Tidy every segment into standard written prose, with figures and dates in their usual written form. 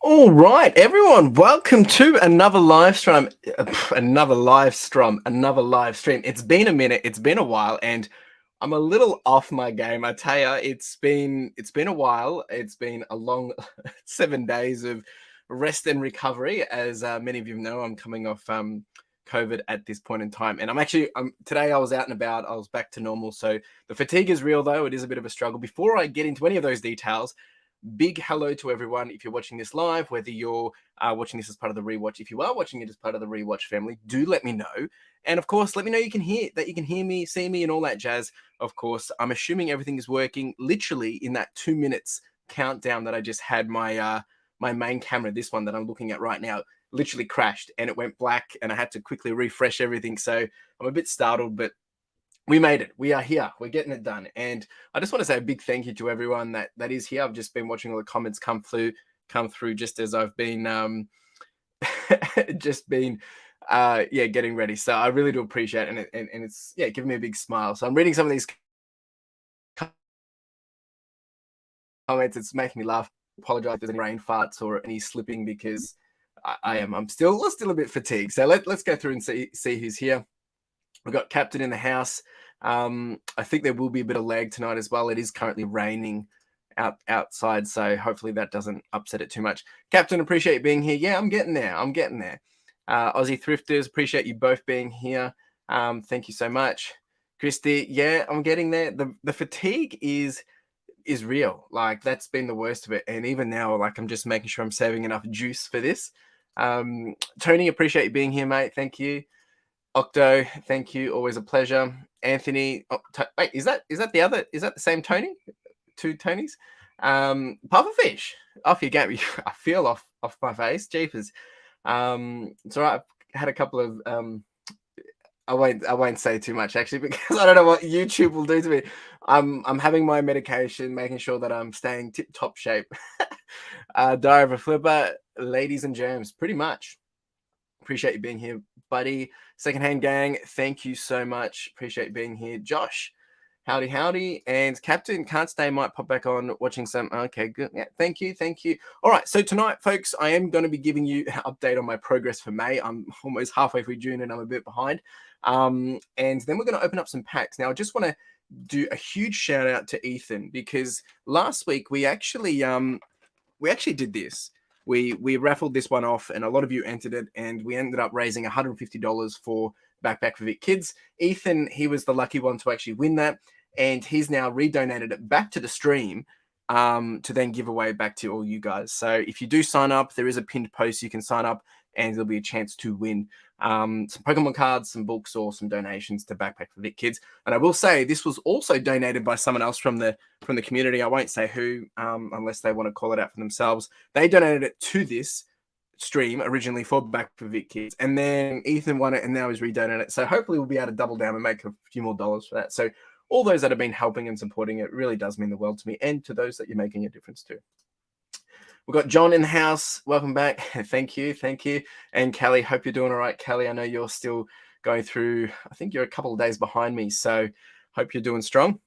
All right, everyone, welcome to another live stream. Another live stream. It's been a minute. It's been a while, and I'm a little off my game. I tell you, it's been a while. It's been a long 7 days of rest and recovery. As many of you know, I'm coming off COVID at this point in time, and today. I was out and about. I was back to normal. So the fatigue is real, though. It is a bit of a struggle. Before I get into any of those details, big hello to everyone. If you're watching this live, whether you're watching this as part of the rewatch, if you are watching it as part of the rewatch family, do let me know. And of course, let me know you can hear me, see me, and all that jazz. Of course, I'm assuming everything is working. Literally in that 2 minutes countdown that I just had, my main camera, this one that I'm looking at right now, literally crashed and it went black, and I had to quickly refresh everything. So I'm a bit startled, but we made it. We are here. We're getting it done. And I just want to say a big thank you to everyone that is here. I've just been watching all the comments come through just as I've been just been getting ready. So I really do appreciate it, and it's giving me a big smile. So I'm reading some of these comments. It's making me laugh. Apologize if there's any brain farts or any slipping, because I'm still a bit fatigued. So let's go through and see who's here. We've got Captain in the house. I think there will be a bit of lag tonight as well. It is currently raining outside, so hopefully that doesn't upset it too much. Captain, appreciate you being here. Yeah, I'm getting there. Aussie Thrifters, appreciate you both being here. Thank you so much. Christy, yeah, I'm getting there. The fatigue is real. Like, that's been the worst of it. And even now, like, I'm just making sure I'm saving enough juice for this. Tony, appreciate you being here, mate. Thank you. Octo, thank you. Always a pleasure. Anthony, wait, is that the same Tony? Two Tonys? Pufferfish, off you get me. I feel off my face. Jeepers. It's all right. I've had a couple of I won't say too much, actually, because I don't know what YouTube will do to me. I'm having my medication, making sure that I'm staying tip top shape. Diary of a Flipper, ladies and germs, pretty much. Appreciate you being here, buddy. Secondhand Gang, thank you so much. Appreciate you being here. Josh, howdy. And Captain, can't stay, might pop back on watching some. Okay, good. Yeah, thank you. All right, so tonight, folks, I am going to be giving you an update on my progress for May. I'm almost halfway through June and I'm a bit behind. And then we're going to open up some packs. Now, I just want to do a huge shout out to Ethan, because last week we actually did this. We raffled this one off, and a lot of you entered it, and we ended up raising $150 for Backpack for Vic Kids. Ethan, he was the lucky one to actually win that, and he's now redonated it back to the stream to then give away back to all you guys. So if you do sign up, there is a pinned post you can sign up, and there'll be a chance to win some Pokemon cards, some books, or some donations to Backpack for Vic Kids. And I will say this was also donated by someone else from the community. I won't say who, unless they want to call it out for themselves. They donated it to this stream originally for Back for Vic Kids, and then Ethan won it, and now he's redonated it. So hopefully we'll be able to double down and make a few more dollars for that. So all those that have been helping and supporting it really does mean the world to me, and to those that you're making a difference to. We've got John in the house. Welcome back. Thank you. And Kelly, hope you're doing all right. Kelly, I know you're still going through, I think you're a couple of days behind me, so hope you're doing strong.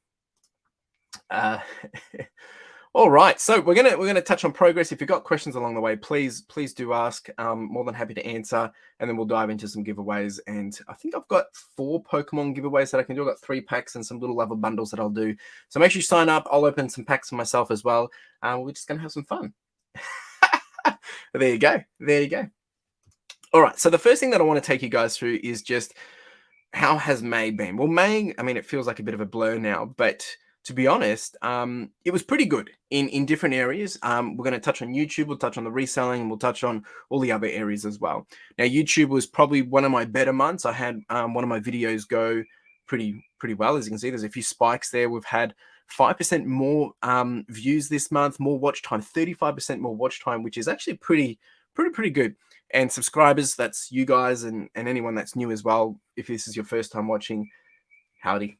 All right, so we're gonna touch on progress. If you've got questions along the way, please do ask. More than happy to answer, and then we'll dive into some giveaways. And I think I've got 4 Pokemon giveaways that I can do. I've got 3 packs and some little other bundles that I'll do. So make sure you sign up. I'll open some packs for myself as well. We're just gonna have some fun. There you go. All right, so the first thing that I want to take you guys through is just how has May been? Well, May, I mean, it feels like a bit of a blur now, but to be honest, it was pretty good in different areas. We're going to touch on YouTube, we'll touch on the reselling, and we'll touch on all the other areas as well. Now, YouTube was probably one of my better months. I had one of my videos go pretty well. As you can see, there's a few spikes there. We've had 5% more views this month, more watch time, 35% more watch time, which is actually pretty good. And subscribers, that's you guys and anyone that's new as well. If this is your first time watching, howdy.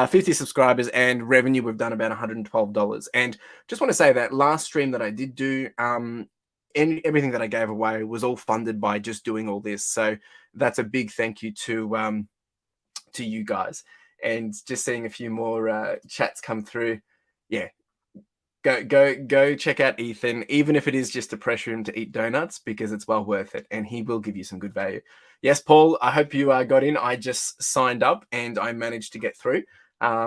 50 subscribers, and revenue, we've done about $112. And just want to say that last stream that I did do, and everything that I gave away was all funded by just doing all this. So that's a big thank you to you guys. And just seeing a few more chats come through. Yeah, Go check out Ethan, even if it is just to pressure him to eat donuts, because it's well worth it, and he will give you some good value. Yes, Paul, I hope you got in. I just signed up and I managed to get through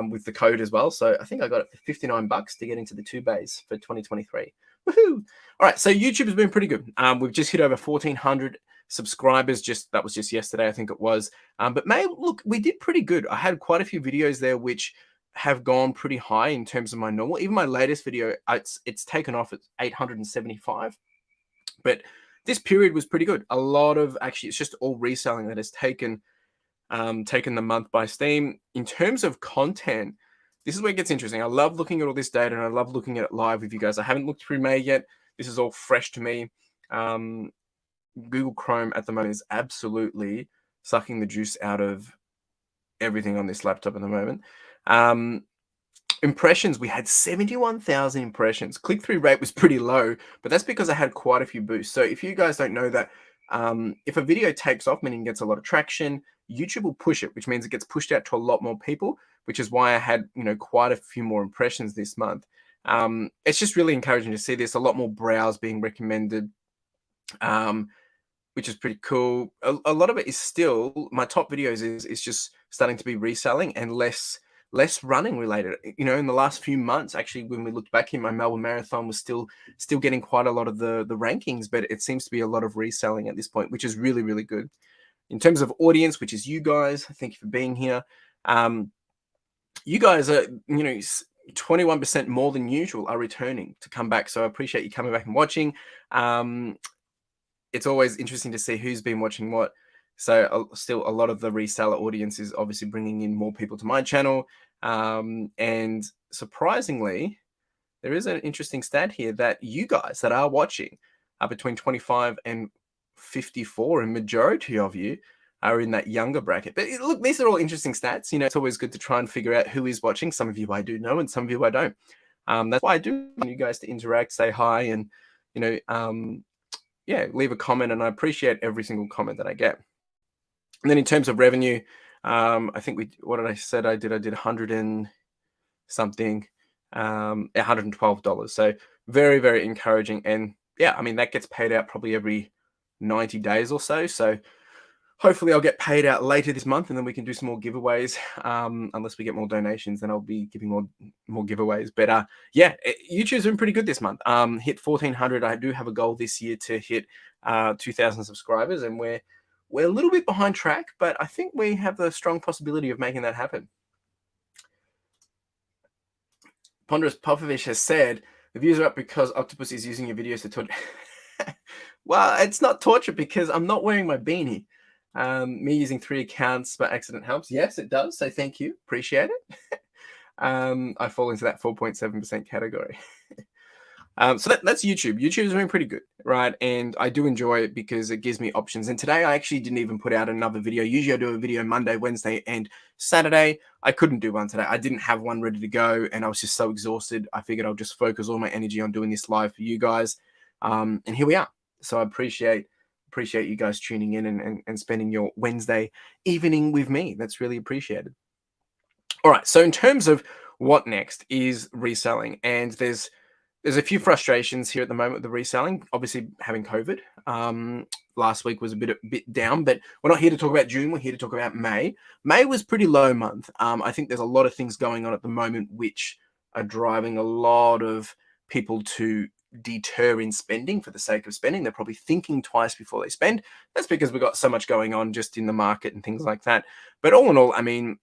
with the code as well. So I think I got it for $59 to get into the 2 bays for 2023. Woohoo! All right, so YouTube has been pretty good. We've just hit over 1,400 subscribers. That was just yesterday, I think it was. But May, look, we did pretty good. I had quite a few videos there which have gone pretty high in terms of my normal. Even my latest video, it's taken off at 875. But this period was pretty good. A lot of, actually, it's just all reselling that has taken the month by Steam. In terms of content, this is where it gets interesting. I love looking at all this data, and I love looking at it live with you guys. I haven't looked through May yet. This is all fresh to me. Google Chrome at the moment is absolutely sucking the juice out of everything on this laptop at the moment. Impressions, we had 71,000 impressions. Click-through rate was pretty low, but that's because I had quite a few boosts. So if you guys don't know that, if a video takes off, meaning it gets a lot of traction, YouTube will push it, which means it gets pushed out to a lot more people, which is why I had, quite a few more impressions this month. It's just really encouraging to see this. A lot more browse being recommended, which is pretty cool. A lot of it is still, my top videos is just starting to be reselling and less running related. In the last few months, actually, when we looked back in, my Melbourne Marathon was still getting quite a lot of the rankings, but it seems to be a lot of reselling at this point, which is really, really good. In terms of audience, which is you guys, thank you for being here. You guys are, 21% more than usual are returning to come back. So I appreciate you coming back and watching. It's always interesting to see who's been watching what. So still a lot of the reseller audience is obviously bringing in more people to my channel. And surprisingly, there is an interesting stat here that you guys that are watching are between 25 and 54, and majority of you are in that younger bracket. But look, these are all interesting stats. It's always good to try and figure out who is watching. Some of you I do know, and some of you I don't. That's why I do want you guys to interact, say hi, and leave a comment. And I appreciate every single comment that I get. And then in terms of revenue, I think what did I said? I did 100 and something, $112. So very, very encouraging. And yeah, I mean, that gets paid out probably every 90 days or so. So hopefully I'll get paid out later this month, and then we can do some more giveaways. Unless we get more donations, then I'll be giving more giveaways. But yeah, YouTube's been pretty good this month. Hit 1,400. I do have a goal this year to hit 2,000 subscribers, and we're a little bit behind track, but I think we have the strong possibility of making that happen. Ponderous Popovich has said, the views are up because Octopus is using your videos to torture. Well, it's not torture because I'm not wearing my beanie. Me using 3 accounts by accident helps. Yes, it does. So thank you. Appreciate it. I fall into that 4.7% category. So that's YouTube. YouTube's been pretty good, right? And I do enjoy it because it gives me options. And today I actually didn't even put out another video. Usually I do a video Monday, Wednesday, and Saturday. I couldn't do one today. I didn't have one ready to go, and I was just so exhausted. I figured I'll just focus all my energy on doing this live for you guys. And here we are. So I appreciate you guys tuning in and spending your Wednesday evening with me. That's really appreciated. All right. So in terms of what next is reselling, and there's a few frustrations here at the moment with the reselling. Obviously, having COVID. Last week was a bit down, but we're not here to talk about June. We're here to talk about May. May was pretty low month. I think there's a lot of things going on at the moment which are driving a lot of people to deter in spending for the sake of spending. They're probably thinking twice before they spend. That's because we've got so much going on just in the market and things like that. But all in all, I mean,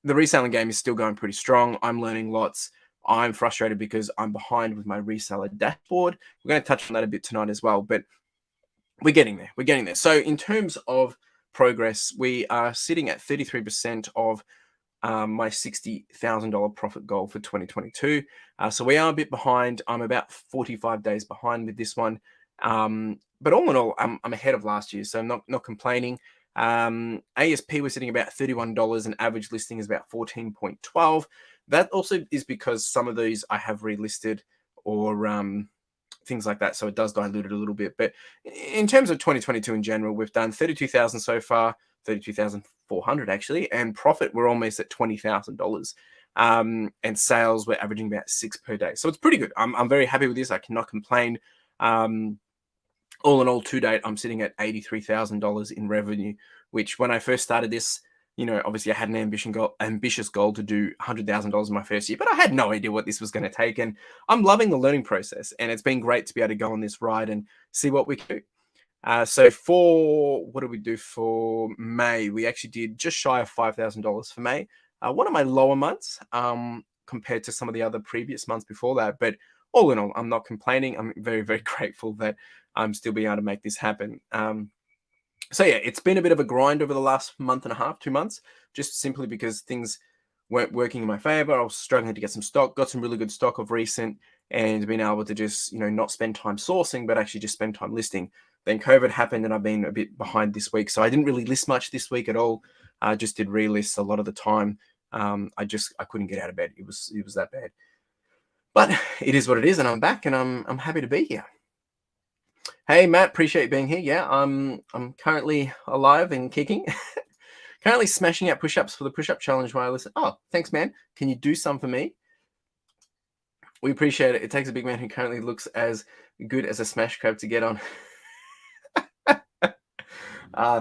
the reselling game is still going pretty strong. I'm learning lots. I'm frustrated because I'm behind with my reseller dashboard. We're going to touch on that a bit tonight as well, but we're getting there. We're getting there. So in terms of progress, we are sitting at 33% of my $60,000 profit goal for 2022. So we are a bit behind. I'm about 45 days behind with this one. But all in all, I'm ahead of last year, so I'm not complaining. ASP, we're sitting about $31, and average listing is about 14.12. That also is because some of these I have relisted or things like that, so it does dilute it a little bit. But in terms of 2022 in general, we've done 32,000 so far, 32,400 actually, and profit we're almost at $20,000. and sales were averaging about 6 per day. So it's pretty good. I'm very happy with this. I cannot complain. All in all, to date, I'm sitting at $83,000 in revenue, which when I first started this, obviously I had an ambitious goal to do $100,000 in my first year, but I had no idea what this was going to take. And I'm loving the learning process, and it's been great to be able to go on this ride and see what we can do. So for what did we do for May? We actually did just shy of $5,000 for May. One of my lower months compared to some of the other previous months before that. But all in all, I'm not complaining. I'm very, very grateful that I'm still being able to make this happen. So yeah, it's been a bit of a grind over the last month and a half, 2 months, just simply because things weren't working in my favor. I was struggling to get some stock, got some really good stock of recent, and been able to just, not spend time sourcing, but actually just spend time listing. Then COVID happened and I've been a bit behind this week. So I didn't really list much this week at all. I just did relists a lot of the time. I couldn't get out of bed. It was that bad. But it is what it is, and I'm back, and I'm happy to be here. Hey Matt, appreciate being here. Yeah, I'm currently alive and kicking. Currently smashing out push-ups for the push-up challenge while I listen. Oh, thanks, man. Can you do some for me? We appreciate it. It takes a big man who currently looks as good as a smash crab to get on.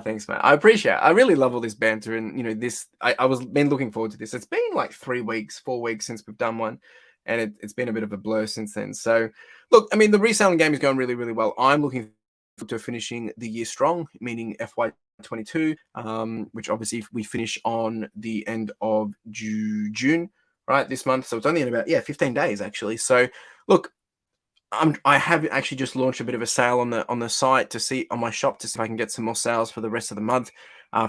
Thanks, man. I appreciate it. I really love all this banter, and this. I was been looking forward to this. It's been like 3 weeks, 4 weeks since we've done one, and it's been a bit of a blur since then. So, look, I mean, the reselling game is going really, really well. I'm looking forward to finishing the year strong, meaning FY22, which obviously we finish on the end of June, right, this month. So it's only in about 15 days actually. So, look. I have actually just launched a bit of a sale on the site to see on my shop to see if I can get some more sales for the rest of the month,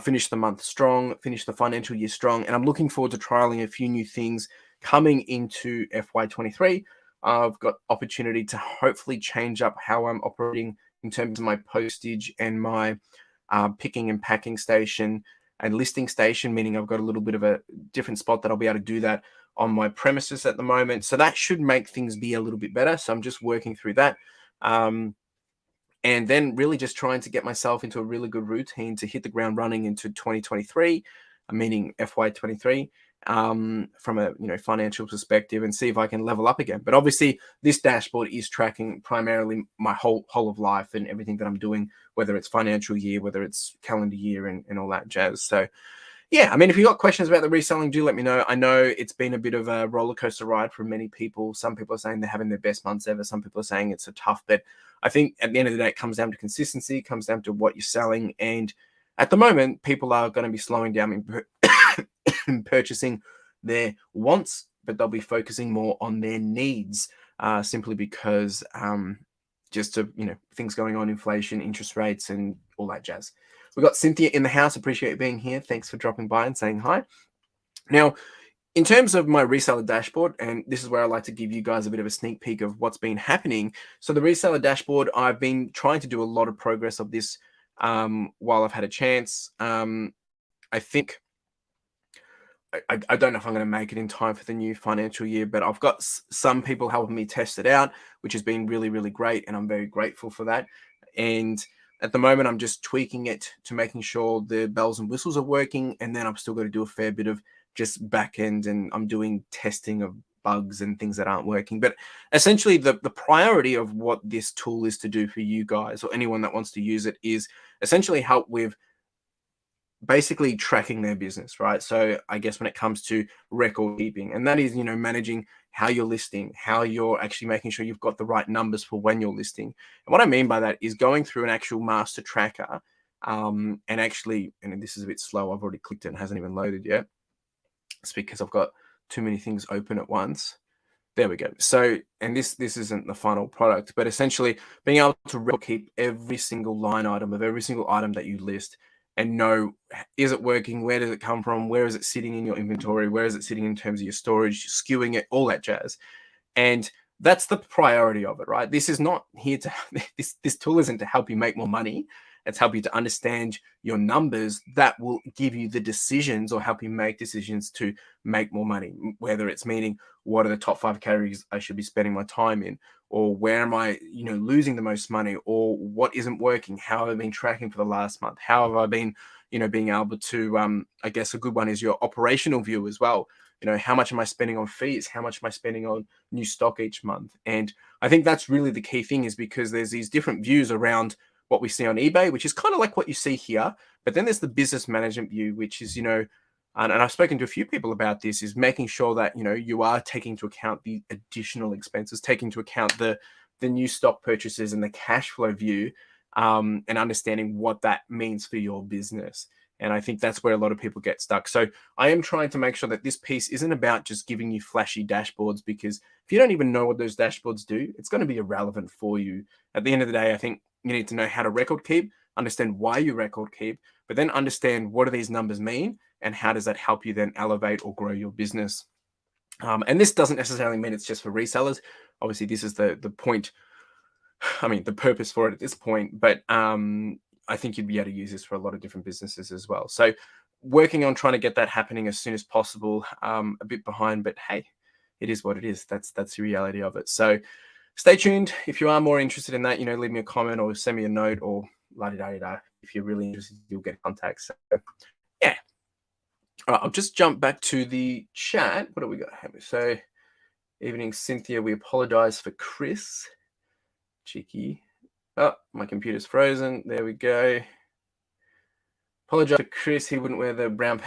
finish the month strong, finish the financial year strong, and I'm looking forward to trialing a few new things coming into FY23. I've got opportunity to hopefully change up how I'm operating in terms of my postage and my picking and packing station and listing station, meaning I've got a little bit of a different spot that I'll be able to do that on my premises at the moment. So that should make things be a little bit better. So I'm just working through that. And then really just trying to get myself into a really good routine to hit the ground running into 2023, meaning FY23, from a financial perspective, and see if I can level up again. But obviously this dashboard is tracking primarily my whole of life and everything that I'm doing, whether it's financial year, whether it's calendar year and all that jazz. So yeah, I mean, if you've got questions about the reselling, do let me know. I know it's been a bit of a roller coaster ride for many people. Some people are saying they're having their best months ever. Some people are saying it's a tough, but I think at the end of the day, it comes down to consistency, it comes down to what you're selling. And at the moment, people are going to be slowing down in purchasing their wants, but they'll be focusing more on their needs, simply because just to, things going on, inflation, interest rates, and all that jazz. We've got Cynthia in the house. Appreciate you being here. Thanks for dropping by and saying hi. Now, in terms of my reseller dashboard, and this is where I like to give you guys a bit of a sneak peek of what's been happening. So the reseller dashboard, I've been trying to do a lot of progress of this while I've had a chance. I think I don't know if I'm going to make it in time for the new financial year, but I've got some people helping me test it out, which has been really, really great, and I'm very grateful for that. And at the moment, I'm just tweaking it to making sure the bells and whistles are working, and then I've still got to do a fair bit of just back end, and I'm doing testing of bugs and things that aren't working. But essentially, the priority of what this tool is to do for you guys or anyone that wants to use it is essentially help with basically tracking their business, right? So I guess when it comes to record keeping, and that is, managing how you're listing, how you're actually making sure you've got the right numbers for when you're listing. And what I mean by that is going through an actual master tracker, and actually, and this is a bit slow, I've already clicked it and it hasn't even loaded yet. It's because I've got too many things open at once. There we go. So, and this isn't the final product, but essentially being able to keep every single line item of every single item that you list and know, is it working? Where does it come from? Where is it sitting in your inventory? Where is it sitting in terms of your storage, skewing it, all that jazz. And that's the priority of it, right? This is not here to, this tool isn't to help you make more money. It's help you to understand your numbers that will give you the decisions or help you make decisions to make more money, whether it's meaning what are the top 5 categories I should be spending my time in, or where am I, losing the most money, or what isn't working? How have I been tracking for the last month? How have I been, being able to, I guess a good one is your operational view as well. How much am I spending on fees? How much am I spending on new stock each month? And I think that's really the key thing, is because there's these different views around what we see on eBay, which is kind of like what you see here. But then there's the business management view, which is, and I've spoken to a few people about this, is making sure that, you are taking into account the additional expenses, taking into account the new stock purchases and the cash flow view, and understanding what that means for your business. And I think that's where a lot of people get stuck. So I am trying to make sure that this piece isn't about just giving you flashy dashboards, because if you don't even know what those dashboards do, it's going to be irrelevant for you. At the end of the day, I think you need to know how to record keep, understand why you record keep, but then understand what do these numbers mean and how does that help you then elevate or grow your business. And this doesn't necessarily mean it's just for resellers. Obviously, this is the point. I mean, the purpose for it at this point, but I think you'd be able to use this for a lot of different businesses as well. So working on trying to get that happening as soon as possible. A bit behind, but hey, it is what it is. That's the reality of it. So stay tuned. If you are more interested in that, leave me a comment or send me a note, or la-di-da-di-da. If you're really interested, you'll get contact. So yeah. All right, I'll just jump back to the chat. What do we got? So evening, Cynthia. We apologize for Chris. Cheeky. Oh, my computer's frozen. There we go. Apologize for Chris. He wouldn't wear the brown.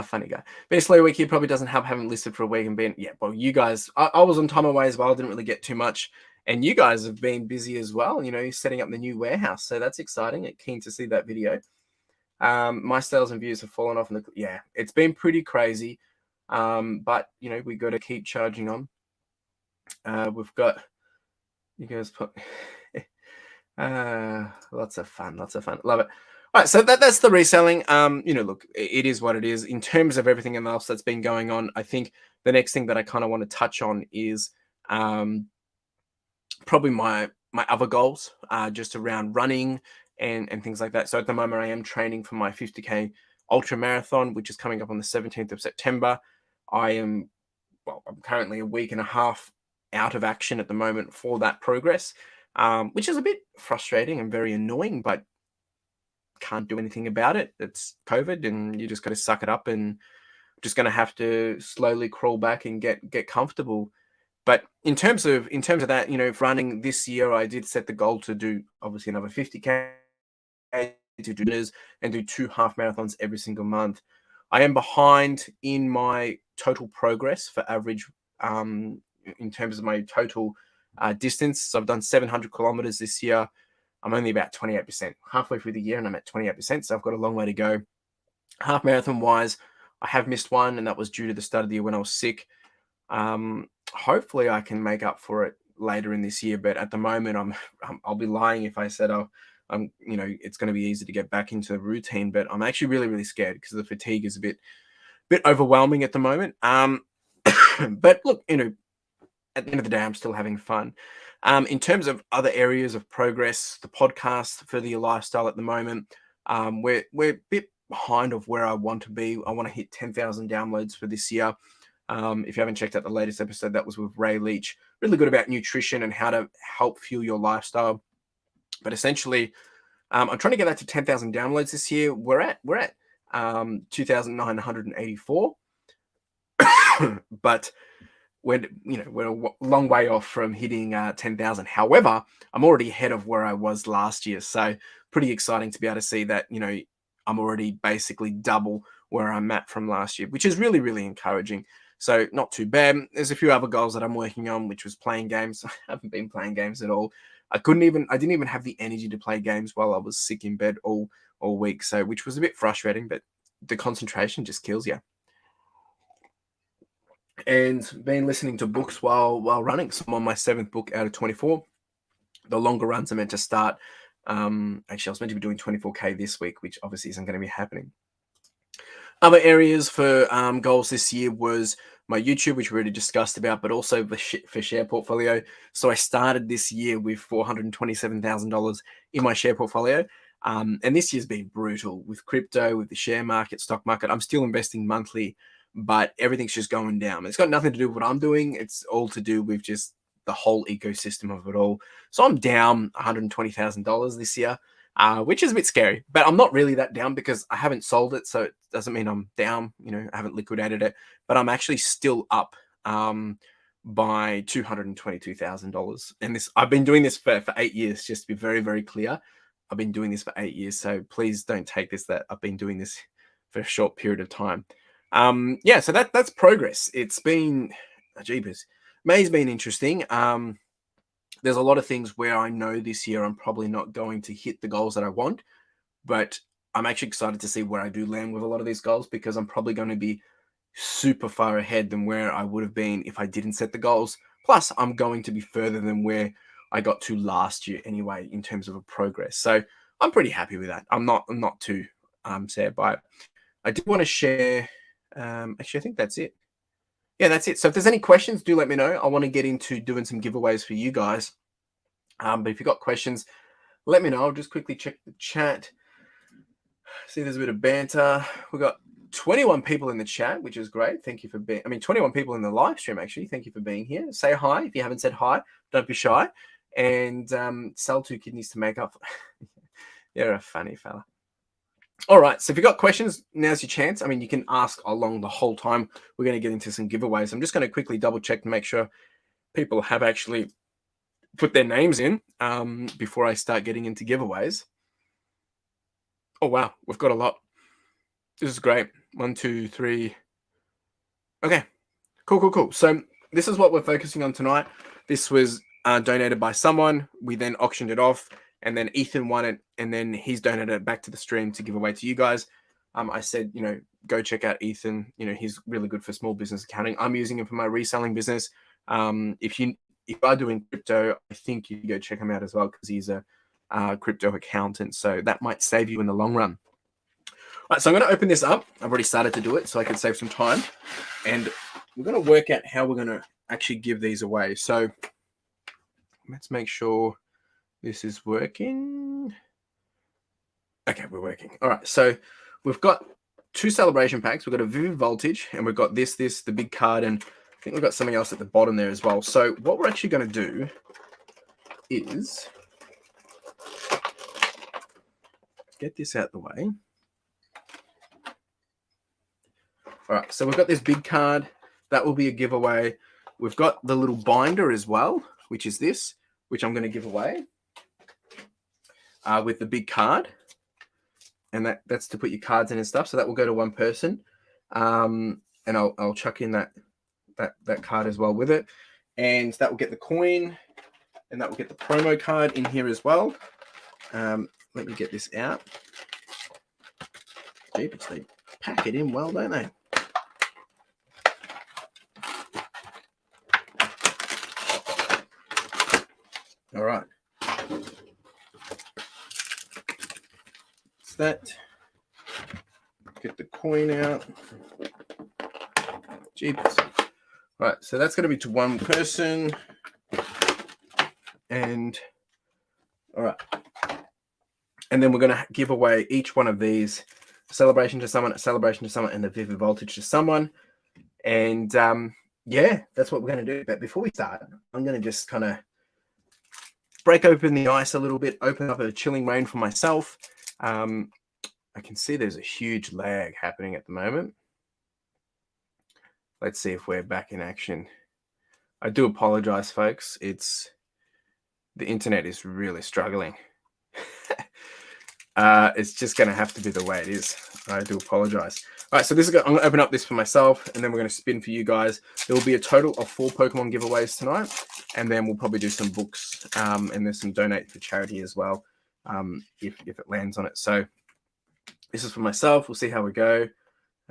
Funny guy. Been a slow week. He probably doesn't help. Haven't listed for a week and been. Yeah, well, you guys. I was on time away as well. Didn't really get too much. And you guys have been busy as well. Setting up the new warehouse. So that's exciting. Keen to see that video. My sales and views have fallen off. Yeah, it's been pretty crazy. But we got to keep charging on. We've got. You guys put lots of fun, love it. All right, so that's the reselling. Look, it is what it is. In terms of everything else that's been going on, I think the next thing that I kind of want to touch on is probably my other goals, just around running and things like that. So at the moment, I am training for my 50K ultra marathon, which is coming up on the 17th of September. I'm currently a week and a half out of action at the moment for that progress, which is a bit frustrating and very annoying, but can't do anything about it. It's COVID, and you just got to suck it up, and just going to have to slowly crawl back and get comfortable. But in terms of that, running this year, I did set the goal to do obviously another 50K, to do dinners and do 2 half marathons every single month. I am behind in my total progress for average, in terms of my total distance. So I've done 700 kilometers this year. I'm only about 28%, halfway through the year, and I'm at 28%. So I've got a long way to go. Half marathon wise, I have missed one, and that was due to the start of the year when I was sick. Hopefully I can make up for it later in this year, but at the moment I'll be lying if I said it's going to be easy to get back into the routine. But I'm actually really, really scared because the fatigue is a bit overwhelming at the moment. But look, at the end of the day, I'm still having fun. In terms of other areas of progress, the podcast for the lifestyle at the moment, we're a bit behind of where I want to be. I want to hit 10,000 downloads for this year. If you haven't checked out the latest episode, that was with Ray Leach. Really good about nutrition and how to help fuel your lifestyle. But essentially, I'm trying to get that to 10,000 downloads this year. We're at 2,984. But we're a long way off from hitting 10,000. However, I'm already ahead of where I was last year. So pretty exciting to be able to see that, I'm already basically double where I'm at from last year, which is really, really encouraging. So not too bad. There's a few other goals that I'm working on, which was playing games. I haven't been playing games at all. I didn't even have the energy to play games while I was sick in bed all week. So, which was a bit frustrating, but the concentration just kills you. And been listening to books while running. So I'm on my 7th book out of 24. The longer runs are meant to start. Actually, I was meant to be doing 24K this week, which obviously isn't going to be happening. Other areas for goals this year was my YouTube, which we already discussed about, but also for share portfolio. So I started this year with $427,000 in my share portfolio. And this year's been brutal with crypto, with the share market, stock market. I'm still investing monthly, but everything's just going down. It's got nothing to do with what I'm doing. It's all to do with just the whole ecosystem of it all. So I'm down $120,000 this year. which is a bit scary. But I'm not really that down because I haven't sold it, so it doesn't mean I'm down. You know, I haven't liquidated it, but I'm actually still up by $222,000. And this, I've been doing this for 8 years. Just to be very, very clear, I've been doing this for 8 years. So please don't take this that I've been doing this for a short period of time. Yeah, so that's progress. It's been, jeepers, May's been interesting. There's a lot of things where I know this year I'm probably not going to hit the goals that I want, but I'm actually excited to see where I do land with a lot of these goals, because I'm probably going to be super far ahead than where I would have been if I didn't set the goals. Plus, I'm going to be further than where I got to last year anyway in terms of a progress. So I'm pretty happy with that. I'm not too sad by it. I did want to share. Actually, I think that's it. Yeah, that's it. So if there's any questions, do let me know. I want to get into doing some giveaways for you guys. But if you've got questions, let me know. I'll just quickly check the chat. See, there's a bit of banter. We've got 21 people in the chat, which is great. Thank you for being, 21 people in the live stream, actually. Thank you for being here. Say hi. If you haven't said hi, don't be shy. And sell 2 kidneys to make up. You're a funny fella. All right, so if you've got questions, now's your chance. I mean, you can ask along the whole time. We're going to get into some giveaways. I'm just going to quickly double check to make sure people have actually put their names in before I start getting into giveaways. Oh, wow, we've got a lot. This is great. 1, 2, 3. Okay, cool. So this is what we're focusing on tonight. This was donated by someone. We then auctioned it off, and then Ethan won it, and then he's donated it back to the stream to give away to you guys. I said, go check out Ethan. He's really good for small business accounting. I'm using him for my reselling business. If you are doing crypto, I think you go check him out as well, because he's a crypto accountant. So that might save you in the long run. All right, so I'm going to open this up. I've already started to do it so I can save some time. And we're going to work out how we're going to actually give these away. So let's make sure this is working. Okay, we're working. All right, so we've got 2 celebration packs. We've got a Vivid Voltage, and we've got this, the big card, and I think we've got something else at the bottom there as well. So what we're actually going to do is get this out the way. All right, so we've got this big card. That will be a giveaway. We've got the little binder as well, which is this, which I'm going to give away with the big card. And that's to put your cards in and stuff. So that will go to one person. And I'll chuck in that card as well with it. And that will get the coin. And that will get the promo card in here as well. Let me get this out. Jeepers, they pack it in well, don't they? All right. It's that. Get the coin out. Jeepers. All right, so that's going to be to one person. And all right. And then we're going to give away each one of these. Celebration to someone, and the Vivid Voltage to someone. And yeah, that's what we're going to do. But before we start, I'm going to just kind of break open the ice a little bit, open up a Chilling Reign for myself. I can see there's a huge lag happening at the moment. Let's see if we're back in action. I do apologize, folks. The internet is really struggling. It's just going to have to be the way it is. I do apologize. All right, so I'm going to open up this for myself, and then we're going to spin for you guys. There will be a total of 4 Pokemon giveaways tonight, and then we'll probably do some books, and there's some donate for charity as well, if it lands on it. So this is for myself. We'll see how we go.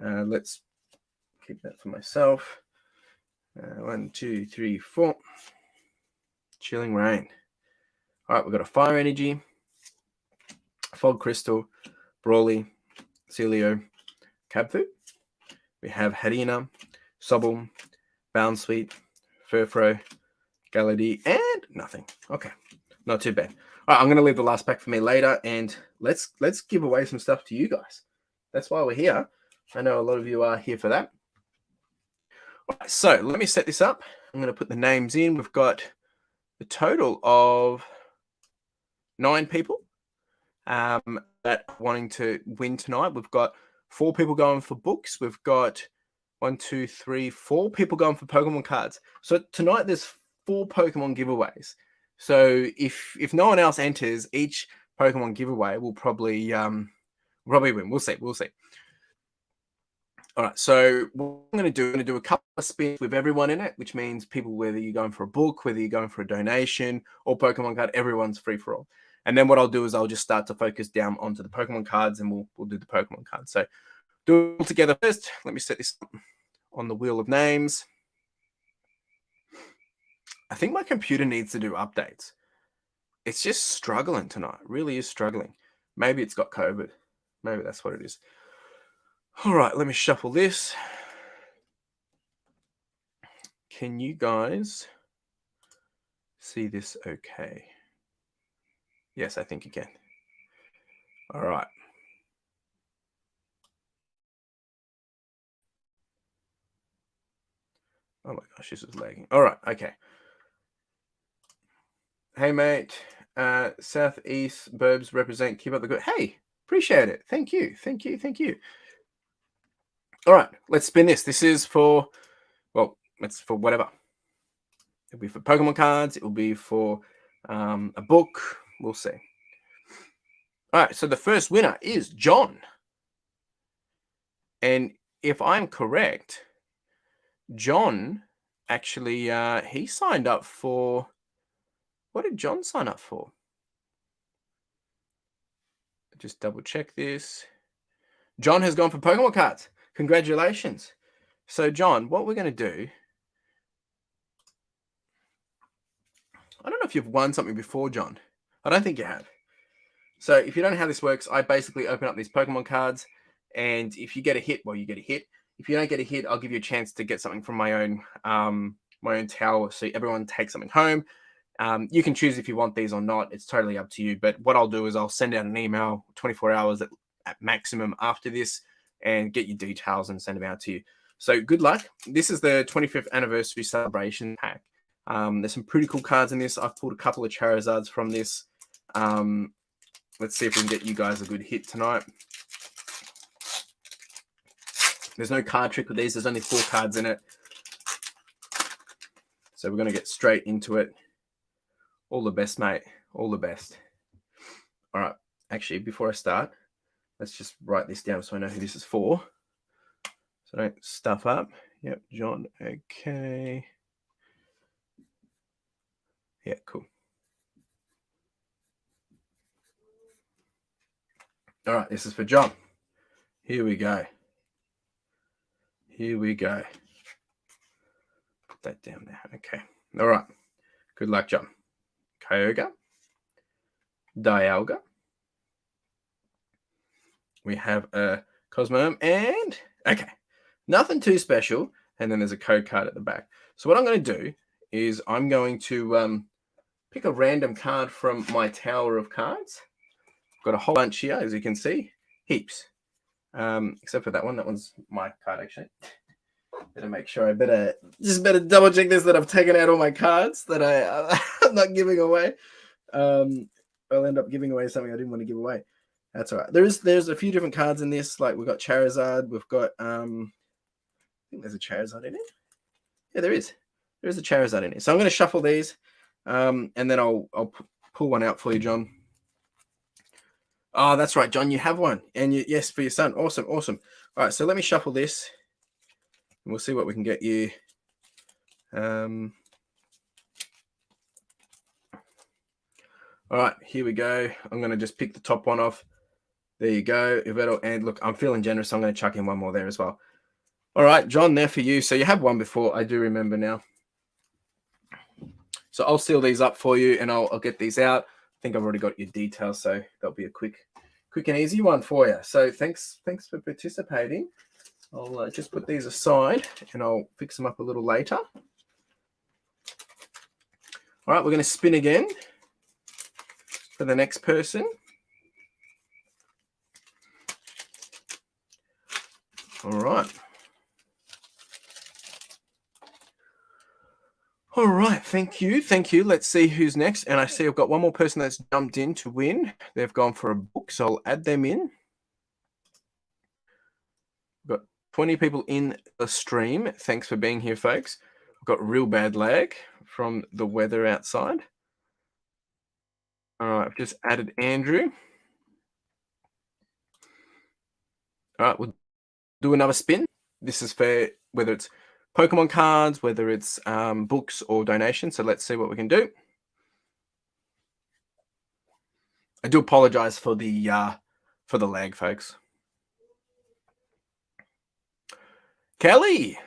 Let's keep that for myself. 1, 2, 3, 4. Chilling Reign. All right, we've got a Fire Energy, Fog Crystal, Brawly, Celio, Cabfu. We have Harina, Sobble, Bounsweet, Furfro, Galadie, and nothing. Okay, not too bad. All right, I'm going to leave the last pack for me later, and let's give away some stuff to you guys. That's why we're here. I know a lot of you are here for that. All right, so let me set this up. I'm going to put the names in. We've got a total of 9 people. that are wanting to win tonight. We've got 4 people going for books. We've got 1, 2, 3, 4 people going for Pokemon cards. So tonight there's 4 Pokemon giveaways. So if no one else enters, each Pokemon giveaway will probably win. We'll see. All right, so what I'm going to do a couple of spins with everyone in it, which means people, whether you're going for a book, whether you're going for a donation or Pokemon card, everyone's free for all. And then what I'll do is I'll just start to focus down onto the Pokemon cards, and we'll do the Pokemon cards. So do it all together first. Let me set this up on the wheel of names. I think my computer needs to do updates. It's just struggling tonight. It really is struggling. Maybe it's got COVID. Maybe that's what it is. All right, let me shuffle this. Can you guys see this okay? Yes, I think you can. All right. Oh my gosh, this is lagging. All right, okay. Hey, mate. Southeast Burbs represent. Keep up the good. Hey, appreciate it. Thank you. All right, let's spin this. This is for, well, it's for whatever. It'll be for Pokemon cards. It will be for a book. We'll see. All right, so the first winner is John. And if I'm correct, John actually, he signed up for, what did John sign up for? Just double check this. John has gone for Pokemon cards. Congratulations. So, John, what we're going to do, I don't know if you've won something before, John. I don't think you have. So, if you don't know how this works, I basically open up these Pokemon cards, and if you get a hit, well, you get a hit. If you don't get a hit, I'll give you a chance to get something from my own tower, so everyone takes something home. You can choose if you want these or not. It's totally up to you. But what I'll do is I'll send out an email 24 hours at maximum after this and get your details and send them out to you. So good luck. This is the 25th anniversary celebration pack. There's some pretty cool cards in this. I've pulled a couple of Charizards from this. Let's see if we can get you guys a good hit tonight. There's no card trick with these. There's only 4 cards in it. So we're going to get straight into it. All the best, mate. All the best. All right. Actually, before I start, let's just write this down so I know who this is for. So don't stuff up. Yep, John. Okay. Yeah, cool. All right, this is for John. Here we go. Put that down there. Okay. All right. Good luck, John. Kyogre. Dialga. We have a Cosmome and, okay, nothing too special. And then there's a code card at the back. So what I'm going to do is I'm going to pick a random card from my tower of cards. I've got a whole bunch here, as you can see, heaps. Except for that one. That one's my card, actually. Better make sure. I better double check this, that I've taken out all my cards that I'm not giving away. I'll end up giving away something I didn't want to give away. That's all right. There's a few different cards in this. Like we've got Charizard. We've got I think there's a Charizard in it. Yeah, there is. There is a Charizard in it. So I'm going to shuffle these, and then I'll pull one out for you, John. Oh, that's right, John. You have one, and yes, for your son. Awesome. All right, so let me shuffle this, and we'll see what we can get you. All right, here we go. I'm going to just pick the top one off. There you go. And look, I'm feeling generous. So I'm going to chuck in one more there as well. All right, John, there for you. So you have one before. I do remember now. So I'll seal these up for you, and I'll get these out. I think I've already got your details, so that'll be a quick and easy one for you. So thanks for participating. I'll just put these aside, and I'll fix them up a little later. All right, we're going to spin again for the next person. All right. All right, thank you. Thank you. Let's see who's next. And I see I've got one more person that's jumped in to win. They've gone for a book, so I'll add them in. We've got 20 people in the stream. Thanks for being here, folks. I've got real bad lag from the weather outside. All right, I've just added Andrew. All right, we'll do another spin. This is for whether it's Pokemon cards, whether it's books or donations. So let's see what we can do. I do apologize for the lag, folks. Kelly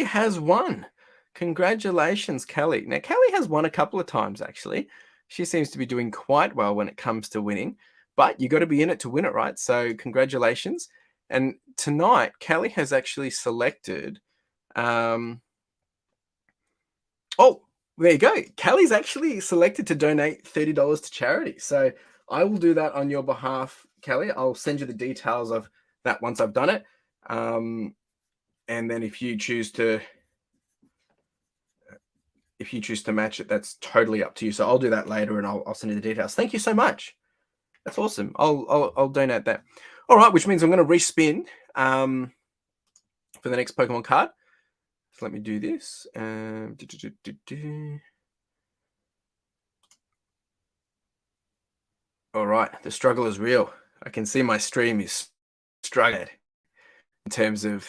has won. Congratulations, Kelly. Now, Kelly has won a couple of times, actually. She seems to be doing quite well when it comes to winning, but you got to be in it to win it, right? So congratulations. And tonight, Kelly has actually selected, oh, there you go. Kelly's actually selected to donate $30 to charity. So I will do that on your behalf, Kelly. I'll send you the details of that once I've done it. And then if you choose to match it, that's totally up to you. So I'll do that later, and I'll send you the details. Thank you so much. That's awesome. I'll donate that. All right, which means I'm going to respin for the next Pokemon card. So let me do this. All right, the struggle is real. I can see my stream is struggling in terms of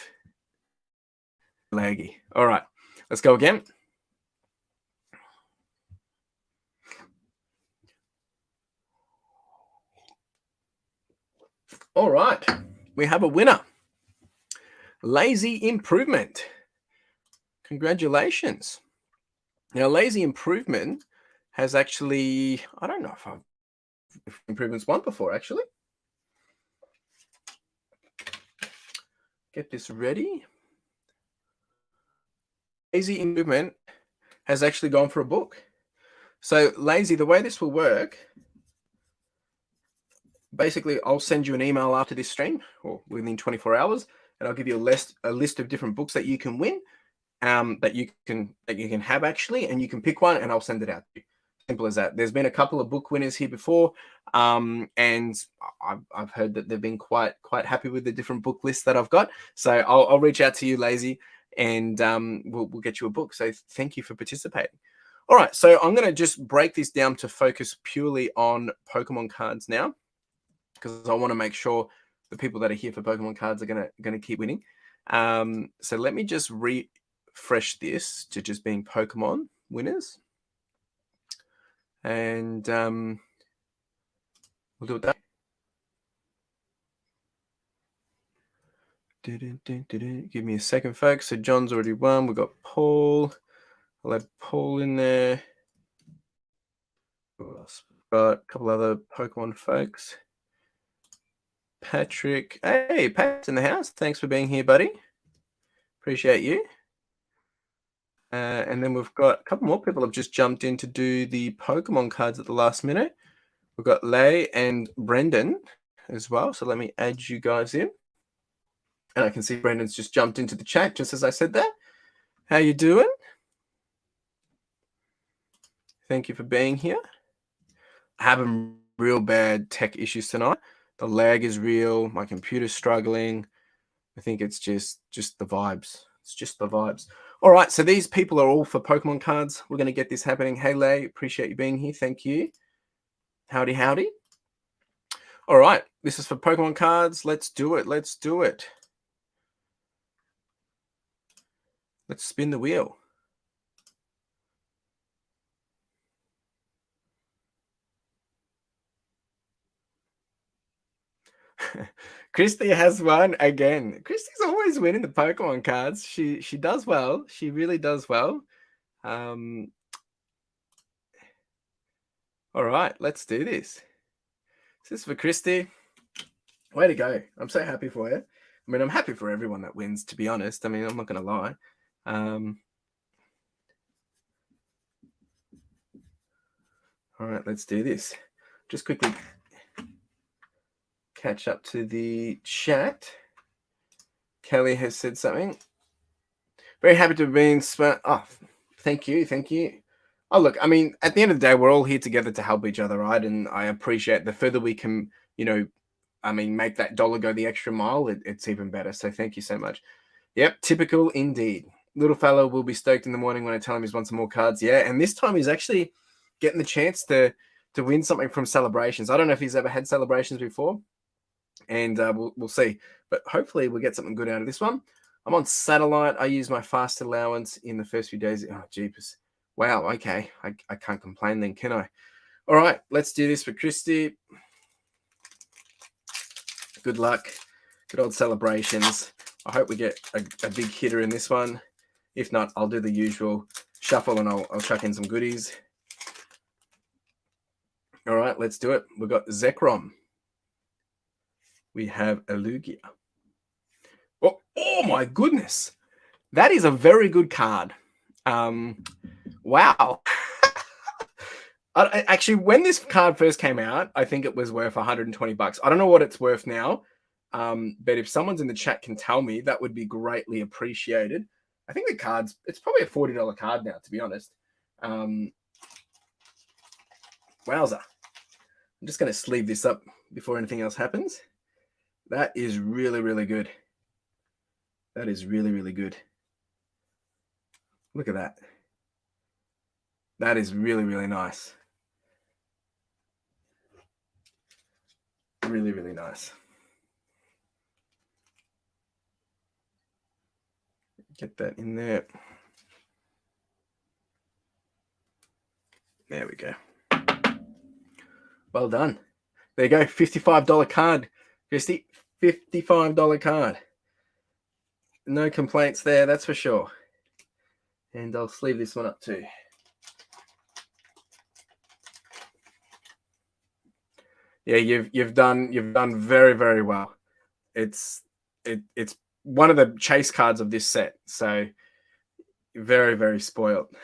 laggy. All right, let's go again. All right, we have a winner. Lazy Improvement. Congratulations. Now, Lazy Improvement has actually, I don't know if Improvement's won before, actually. Get this ready. Lazy Improvement has actually gone for a book. So, Lazy, the way this will work, basically, I'll send you an email after this stream, or within 24 hours, and I'll give you a list of different books that you can win, that you can have actually, and you can pick one, and I'll send it out to you. Simple as that. There's been a couple of book winners here before, and I've heard that they've been quite happy with the different book lists that I've got. So I'll reach out to you, Lazy, and we'll get you a book. So thank you for participating. All right, so I'm going to just break this down to focus purely on Pokemon cards now, because I want to make sure the people that are here for Pokemon cards are going to keep winning. So let me just refresh this to just being Pokemon winners. And we'll do it that. Give me a second, folks. So John's already won. We've got Paul. I'll add Paul in there. Got a couple other Pokemon folks. Patrick. Hey, Pat's in the house. Thanks for being here, buddy. Appreciate you. And then we've got a couple more people have just jumped in to do the Pokemon cards at the last minute. We've got Lay and Brendan as well. So let me add you guys in. And I can see Brendan's just jumped into the chat just as I said that. How you doing? Thank you for being here. Having real bad tech issues tonight. The lag is real. My computer's struggling. I think it's just the vibes. It's just the vibes. All right, so these people are all for Pokemon cards. We're going to get this happening. Hey, Lay, appreciate you being here. Thank you. Howdy, howdy. All right, this is for Pokemon cards. Let's do it. Let's do it. Let's spin the wheel. Christy has won again. Christy's always winning the Pokemon cards. She does well. She really does well. All right, let's do this. This is for Christy. Way to go. I'm so happy for you. I mean, I'm happy for everyone that wins, to be honest. I mean, I'm not going to lie. All right, let's do this. Just quickly catch up to the chat. Kelly has said something. Very happy to have been smart. Oh, Thank you. Thank you. Oh, look, I mean, at the end of the day, we're all here together to help each other, right? And I appreciate the further we can, I mean, make that dollar go the extra mile, it's even better. So thank you so much. Yep, typical indeed. Little fellow will be stoked in the morning when I tell him he's won some more cards. Yeah, and this time he's actually getting the chance to win something from Celebrations. I don't know if he's ever had Celebrations before, and we'll see. But hopefully we'll get something good out of this one. I'm on satellite. I use my fast allowance in the first few days. Oh, jeepers. Wow, okay. I can't complain then, can I? All right, let's do this for Christy. Good luck. Good old Celebrations. I hope we get a big hitter in this one. If not, I'll do the usual shuffle and I'll chuck in some goodies. All right, let's do it. We've got Zekrom. We have Elugia. Oh my goodness. That is a very good card. Wow. Actually, when this card first came out, I think it was worth $120. I don't know what it's worth now. But if someone's in the chat can tell me, that would be greatly appreciated. I think the card's, it's probably a $40 card now, to be honest. Wowza. I'm just going to sleeve this up before anything else happens. That is really, really good. That is really, really good. Look at that. That is really, really nice. Really, really nice. Get that in there. There we go. Well done. There you go. $55 card. Christy, $55 card. No complaints there, that's for sure. And I'll sleeve this one up too. Yeah, you've done very, very well. It's one of the chase cards of this set, so very, very spoiled.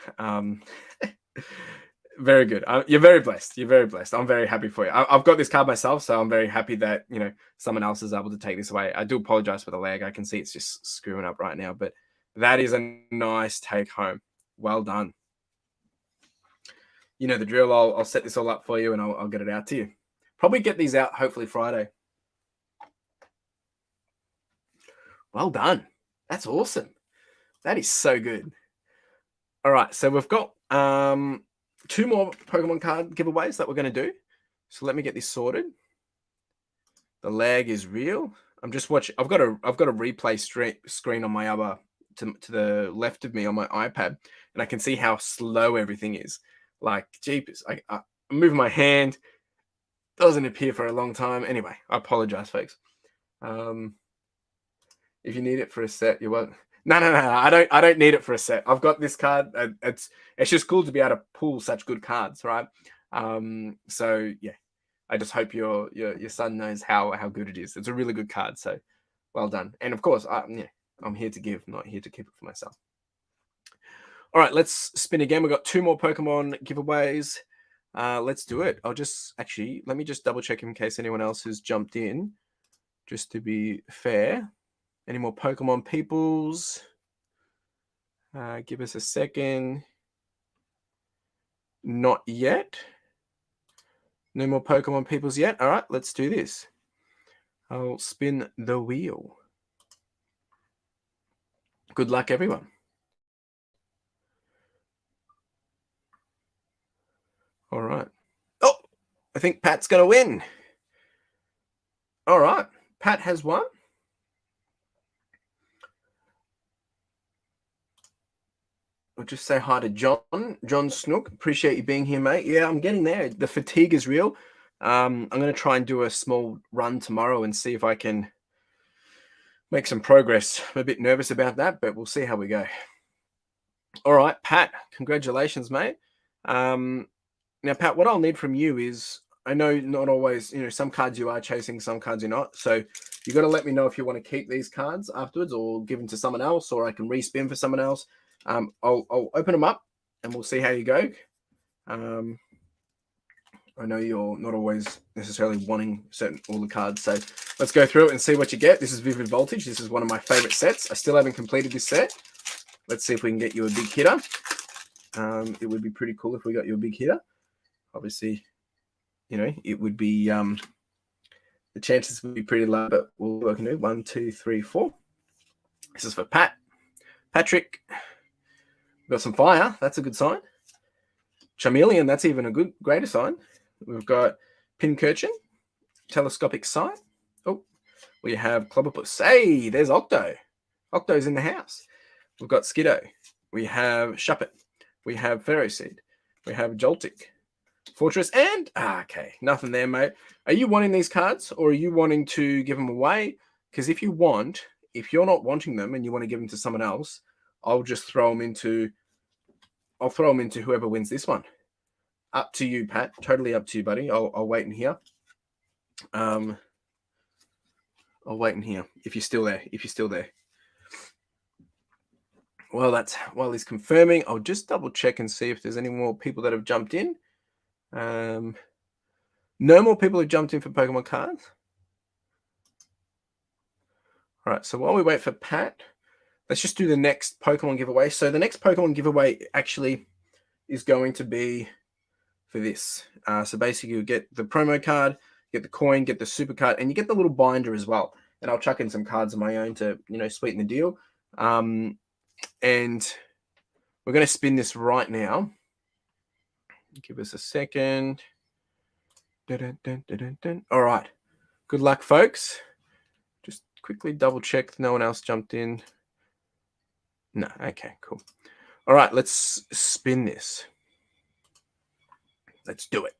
Very good. You're very blessed. You're very blessed. I'm very happy for you. I've got this card myself, so I'm very happy that someone else is able to take this away. I do apologize for the lag. I can see it's just screwing up right now, but that is a nice take home. Well done. You know the drill. I'll set this all up for you and I'll get it out to you. Probably get these out hopefully Friday. Well done. That's awesome. That is so good. All right, so we've got 2 more Pokemon card giveaways that we're going to do. So let me get this sorted. The lag is real. I'm just watching. I've got a replay screen on my other to the left of me on my iPad, and I can see how slow everything is. Like, jeepers. I'm moving my hand. Doesn't appear for a long time. Anyway, I apologize, folks. If you need it for a set, you won't. No. I don't need it for a set. I've got this card. It's just cool to be able to pull such good cards, right? So yeah, I just hope your son knows how good it is. It's a really good card. So well done. And of course, I'm here to give, not here to keep it for myself. All right, let's spin again. We've got 2 more Pokemon giveaways. Let's do it. Let me just double check in case anyone else has jumped in, just to be fair. Any more Pokemon peoples? Give us a second. Not yet. No more Pokemon peoples yet. All right, let's do this. I'll spin the wheel. Good luck, everyone. All right. Oh, I think Pat's going to win. All right. Pat has won. I'll just say hi to John Snook. Appreciate you being here, mate. Yeah, I'm getting there. The fatigue is real. I'm going to try and do a small run tomorrow and see if I can make some progress. I'm a bit nervous about that, but we'll see how we go. All right, Pat, congratulations, mate. Now, Pat, what I'll need from you is, I know not always, some cards you are chasing, some cards you're not. So you got to let me know if you want to keep these cards afterwards or give them to someone else, or I can respin for someone else. I'll open them up and we'll see how you go. I know you're not always necessarily wanting all the cards, so let's go through it and see what you get. This is Vivid Voltage. This is one of my favorite sets. I still haven't completed this set. Let's see if we can get you a big hitter. it would be pretty cool if we got you a big hitter. Obviously, it would be the chances would be pretty low, but we'll work into 1, 2, 3, 4. This is for Patrick. We've got some fire. That's a good sign. Chameleon. That's even a greater sign. We've got Pincurchin. Telescopic sight. Oh, we have Clobberpuss. Hey, there's Octo. Octo's in the house. We've got Skiddo. We have Shuppet. We have Ferroseed. We have Joltik. Fortress and... okay, nothing there, mate. Are you wanting these cards or are you wanting to give them away? Because if you're not wanting them and you want to give them to someone else, I'll just throw them into... I'll throw them into whoever wins this one. Up to you, Pat. Totally up to you, buddy. I'll wait in here. I'll wait in here if you're still there. Well, while he's confirming, I'll just double check and see if there's any more people that have jumped in. No more people have jumped in for Pokemon cards. All right, so while we wait for Pat, let's just do the next Pokemon giveaway. So the next Pokemon giveaway actually is going to be for this. So basically you get the promo card, get the coin, get the super card, and you get the little binder as well. And I'll chuck in some cards of my own to, sweeten the deal. And we're going to spin this right now. Give us a second. Dun, dun, dun, dun. All right. Good luck, folks. Just quickly double check no one else jumped in. No. Okay, cool. All right, let's spin this. Let's do it.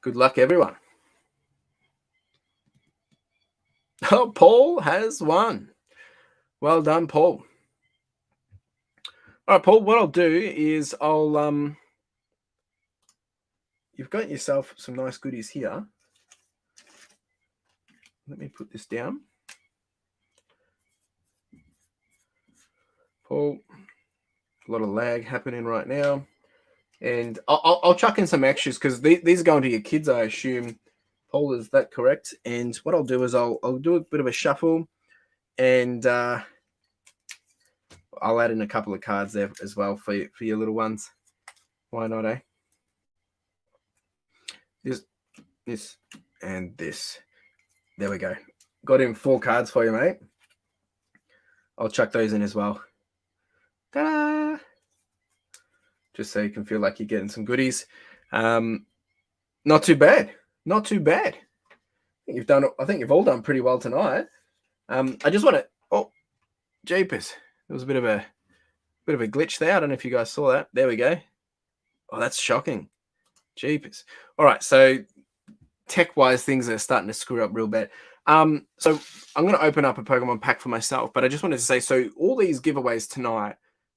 Good luck, everyone. Oh, Paul has won. Well done, Paul. All right, Paul, what I'll do is you've got yourself some nice goodies here. Let me put this down. Paul, a lot of lag happening right now. And I'll chuck in some extras because these are going to your kids, I assume. Paul, is that correct? And what I'll do is I'll do a bit of a shuffle and I'll add in a couple of cards there as well for your little ones. Why not, eh? This, and this. There we go. Got in 4 cards for you, mate. I'll chuck those in as well. Ta-da! Just so you can feel like you're getting some goodies. Not too bad. Not too bad. I think you've all done pretty well tonight. I just want to... Oh, jeepers. There was a bit of a glitch there. I don't know if you guys saw that. There we go. Oh, that's shocking. Jeepers. All right, so tech-wise, things are starting to screw up real bad. So I'm going to open up a Pokemon pack for myself, but I just wanted to say, so all these giveaways tonight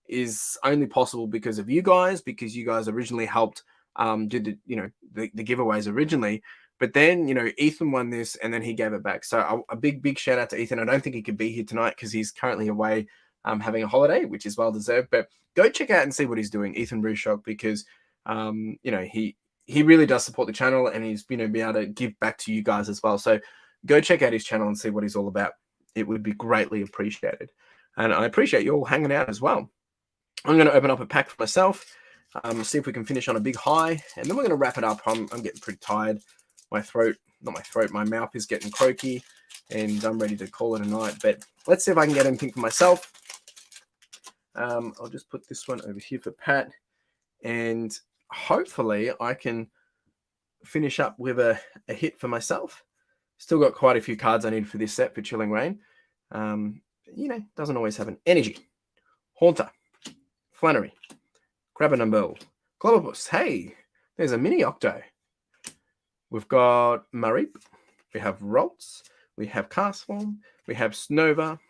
is only possible because of you guys, because you guys originally helped do the giveaways originally. But then, Ethan won this and then he gave it back. So a big shout out to Ethan. I don't think he could be here tonight because he's currently away having a holiday, which is well deserved. But go check out and see what he's doing, Ethan Bruchok, because he really does support the channel and he's be able to give back to you guys as well. So go check out his channel and see what he's all about. It would be greatly appreciated. And I appreciate you all hanging out as well. I'm going to open up a pack for myself, see if we can finish on a big high, and then we're going to wrap it up. I'm getting pretty tired. My mouth is getting croaky, and I'm ready to call it a night. But let's see if I can get anything for myself. I'll just put this one over here for Pat, and hopefully I can finish up with a hit for myself. Still got quite a few cards I need for this set for Chilling Reign. Doesn't always have an energy. Haunter. Flannery, Crabbenamble, Clobberpuss. Hey, there's a mini Octo. We've got Mareep. We have Ralts. We have Castform. We have Snova,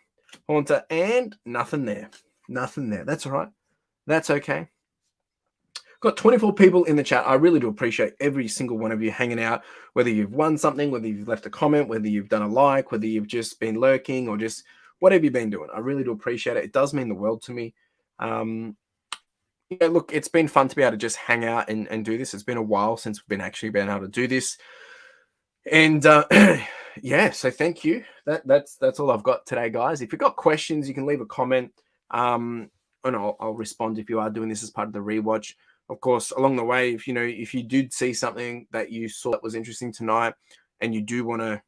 Haunter, and nothing there. Nothing there. That's all right. That's okay. Got 24 people in the chat. I really do appreciate every single one of you hanging out, whether you've won something, whether you've left a comment, whether you've done a like, whether you've just been lurking or just whatever you've been doing. I really do appreciate it. It does mean the world to me. Look, it's been fun to be able to just hang out and do this. It's been a while since we've actually been able to do this. And yeah, so thank you. That's all I've got today, guys. If you've got questions, you can leave a comment. and I'll respond if you are doing this as part of the rewatch. Of course, along the way, if you did see something that you saw that was interesting tonight, and you do want to,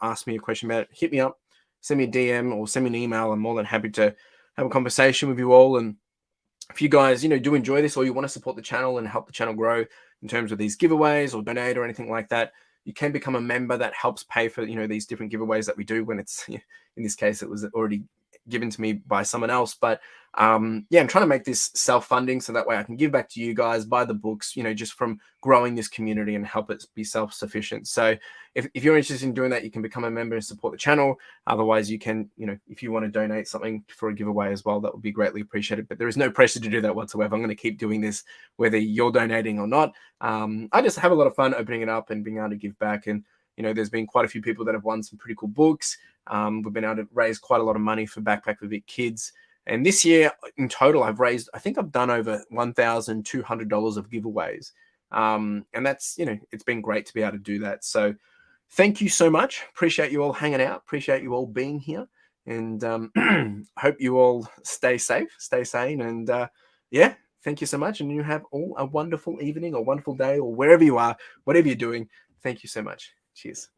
ask me a question about it, hit me up, send me a DM or send me an email. I'm more than happy to have a conversation with you all. And if you guys, do enjoy this, or you want to support the channel and help the channel grow in terms of these giveaways or donate or anything like that, you can become a member. That helps pay for, these different giveaways that we do when it's, in this case, it was already given to me by someone else. But yeah, I'm trying to make this self-funding so that way I can give back to you guys, buy the books, just from growing this community and help it be self-sufficient. So if you're interested in doing that, you can become a member and support the channel. Otherwise, you can, if you want to donate something for a giveaway as well, that would be greatly appreciated. But there is no pressure to do that whatsoever. I'm going to keep doing this whether you're donating or not. I just have a lot of fun opening it up and being able to give back. And there's been quite a few people that have won some pretty cool books. We've been able to raise quite a lot of money for Backpack for Vic Kids. And this year in total, I think I've done over $1,200 of giveaways. And that's, it's been great to be able to do that. So thank you so much. Appreciate you all hanging out. Appreciate you all being here. And hope you all stay safe, stay sane. And yeah, thank you so much. And you have all a wonderful evening or wonderful day or wherever you are, whatever you're doing. Thank you so much. Cheers.